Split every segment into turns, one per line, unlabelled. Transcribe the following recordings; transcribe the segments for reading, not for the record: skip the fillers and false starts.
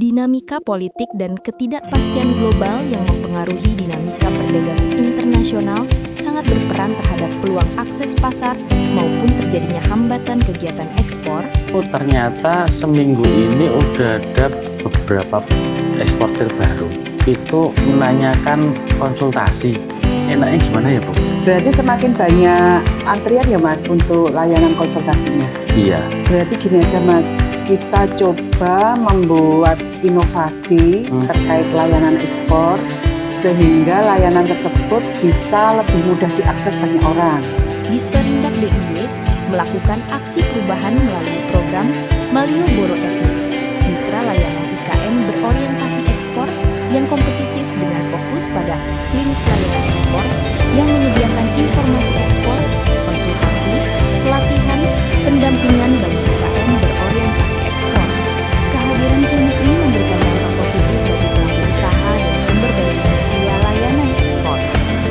dinamika politik dan ketidakpastian global yang mempengaruhi dinamika perdagangan internasional sangat berperan terhadap peluang akses pasar maupun terjadinya hambatan kegiatan ekspor.
Oh, ternyata seminggu ini udah ada beberapa eksportir baru. Itu menanyakan konsultasi. Enaknya gimana ya, Bu?
Berarti semakin banyak antrian ya, Mas, untuk layanan konsultasinya?
Iya.
Berarti gini aja, Mas, kita coba membuat inovasi terkait layanan ekspor sehingga layanan tersebut bisa lebih mudah diakses banyak orang.
Disperindak DIY melakukan aksi perubahan melalui program Malioboro Ethnic, mitra layanan IKM berorientasi ekspor yang kompetitif dengan fokus pada klinik layanan ekspor yang menyediakan informasi ekspor, konsultasi, pelatihan, pendampingan bagi IKM berorientasi ekspor. Kehadiran klinik ini memberikan dampak positif bagi pelaku usaha dan sumber daya manusia layanan ekspor.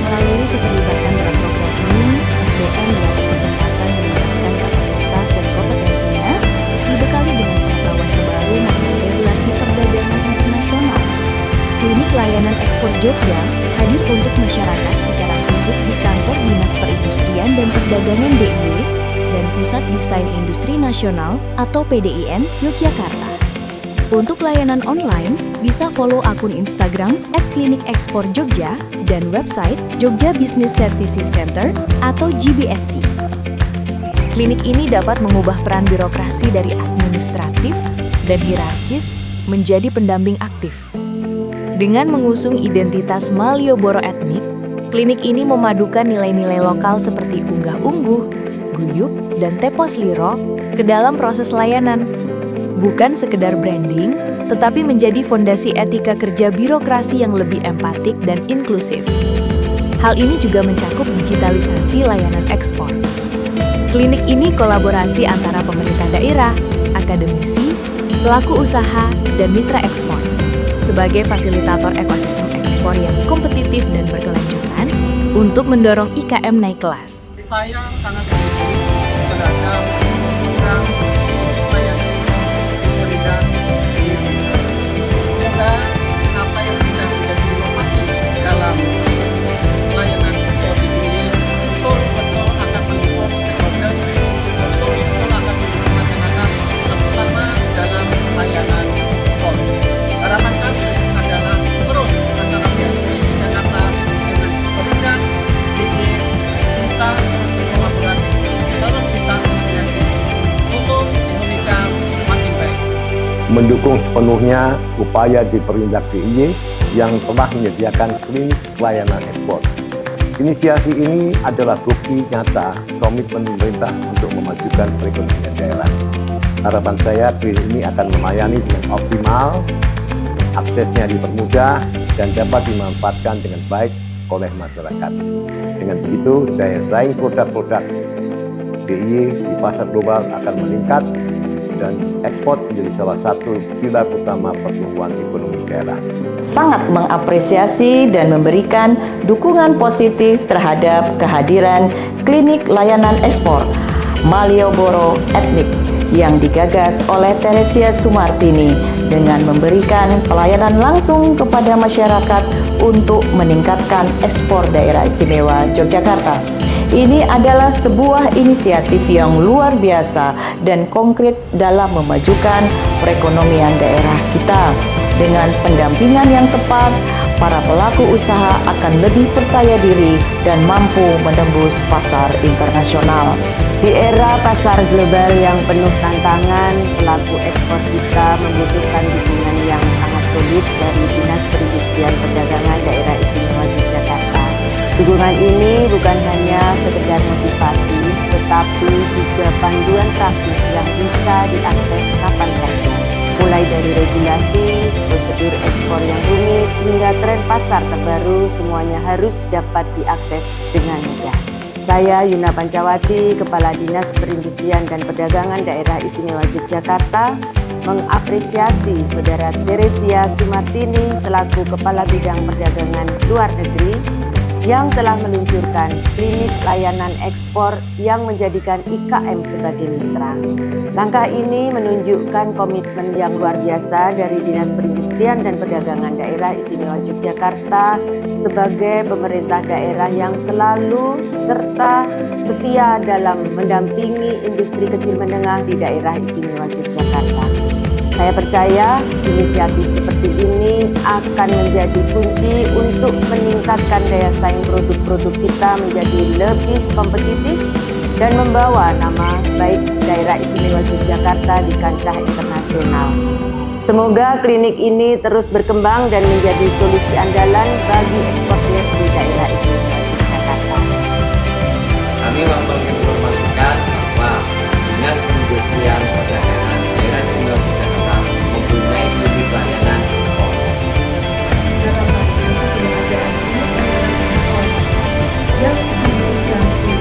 Melalui keterlibatan dalam program ini, SDM mendapat kesempatan meningkatkan kapasitas dan kompetensinya, dibekali dengan pengetahuan terbaru mengenai regulasi perdagangan internasional. Klinik layanan ekspor Jogja hadir untuk masyarakat secara fisik di kantor Dinas Perindustrian dan Perdagangan DIY dan Pusat Desain Industri Nasional atau PDIN Yogyakarta. Untuk layanan online, bisa follow akun Instagram @klinikeksporjogja dan website Jogja Business Services Center atau GBSC. Klinik ini dapat mengubah peran birokrasi dari administratif dan hierarkis menjadi pendamping aktif. Dengan mengusung identitas Malioboro Ethnic, klinik ini memadukan nilai-nilai lokal seperti unggah-ungguh, guyup, dan tepos liro ke dalam proses layanan. Bukan sekedar branding, tetapi menjadi fondasi etika kerja birokrasi yang lebih empatik dan inklusif. Hal ini juga mencakup digitalisasi layanan ekspor. Klinik ini kolaborasi antara pemerintah daerah, akademisi, pelaku usaha, dan mitra ekspor sebagai fasilitator ekosistem ekspor yang kompetitif dan berkelanjutan untuk mendorong IKM naik kelas.
Saya sangat bersyukur terhadap program layanan Disperindak di Indonesia. Semoga apa yang sudah menjadi inovasi dalam layanan ekspor ini betul-betul akan mendukung stakeholder, betul-betul akan mendukung masyarakat, terutama dalam layanan ekspor. Harapan kami adalah terus antara BSD Jakarta dengan Disperindak DIY bisa kolaborasi, terus bisa bersinergi untuk Indonesia makin baik.
Mendukung sepenuhnya upaya Disperindak DIY yang telah menyediakan klinik layanan ekspor. Inisiasi ini adalah bukti nyata komitmen pemerintah untuk memajukan perekonomian daerah. Harapan saya klinik ini akan melayani dengan optimal, aksesnya dipermudah, dan dapat dimanfaatkan dengan baik oleh masyarakat. Dengan begitu, daya saing produk-produk DIY di pasar global akan meningkat dan ekspor menjadi salah satu pilar utama pertumbuhan ekonomi daerah.
Sangat mengapresiasi dan memberikan dukungan positif terhadap kehadiran klinik layanan ekspor Malioboro Ethnic yang digagas oleh Teresia Sumartini dengan memberikan pelayanan langsung kepada masyarakat untuk meningkatkan ekspor daerah istimewa Yogyakarta. Ini adalah sebuah inisiatif yang luar biasa dan konkret dalam memajukan perekonomian daerah kita. Dengan pendampingan yang tepat, para pelaku usaha akan lebih percaya diri dan mampu menembus pasar internasional.
Di era pasar global yang penuh tantangan, pelaku ekspor kita membutuhkan dukungan yang sangat solid dari Dinas Perindustrian Perdagangan Daerah Istimewa Yogyakarta. Dukungan ini bukan hanya sekedar motivasi, tetapi juga panduan praktis yang bisa diakses kapan saja. Mulai dari regulasi, prosedur ekspor yang rumit, hingga tren pasar terbaru, semuanya harus dapat diakses dengan mudah. Saya Yuna Pancawati, Kepala Dinas Perindustrian dan Perdagangan Daerah Istimewa Yogyakarta, mengapresiasi Saudara Teresia Sumartini selaku Kepala Bidang Perdagangan Luar Negeri yang telah meluncurkan klinik layanan ekspor yang menjadikan IKM sebagai mitra. Langkah ini menunjukkan komitmen yang luar biasa dari Dinas Perindustrian dan Perdagangan Daerah Istimewa Yogyakarta sebagai pemerintah daerah yang selalu serta setia dalam mendampingi industri kecil menengah di daerah Istimewa Yogyakarta. Saya percaya inisiatif seperti ini akan menjadi kunci untuk meningkatkan daya saing produk-produk kita menjadi lebih kompetitif dan membawa nama baik daerah istimewa Yogyakarta di kancah internasional. Semoga klinik ini terus berkembang dan menjadi solusi andalan bagi eksportir di daerah istimewa Yogyakarta.
Kami menginformasikan bahwa Dinas Perindustrian Perdagangan Daerah Istimewa Yogyakarta mempunyai klinik layanan ekspor.
Yang diinisiasi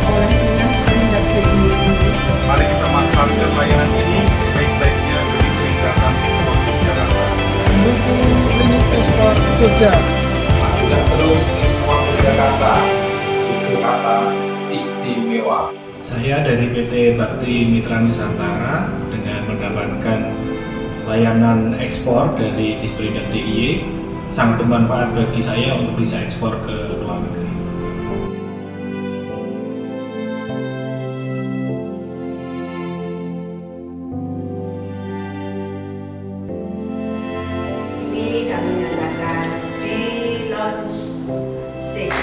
oleh Dinas Perindustrian ini.
Mari kita manfaatkan layanan ini baik-baiknya demi peningkatan ekspor Yogyakarta.
Mendukung klinik ekspor Jogja.
Majukan terus ekspor Yogyakarta. Yogyakarta istimewa.
Saya dari PT Bakti Mitra Nusantara dengan mendapatkan layanan ekspor dari Disperindak DIY sangat bermanfaat bagi saya untuk bisa ekspor ke luar negeri.
Ini kami nyatakan di launch date.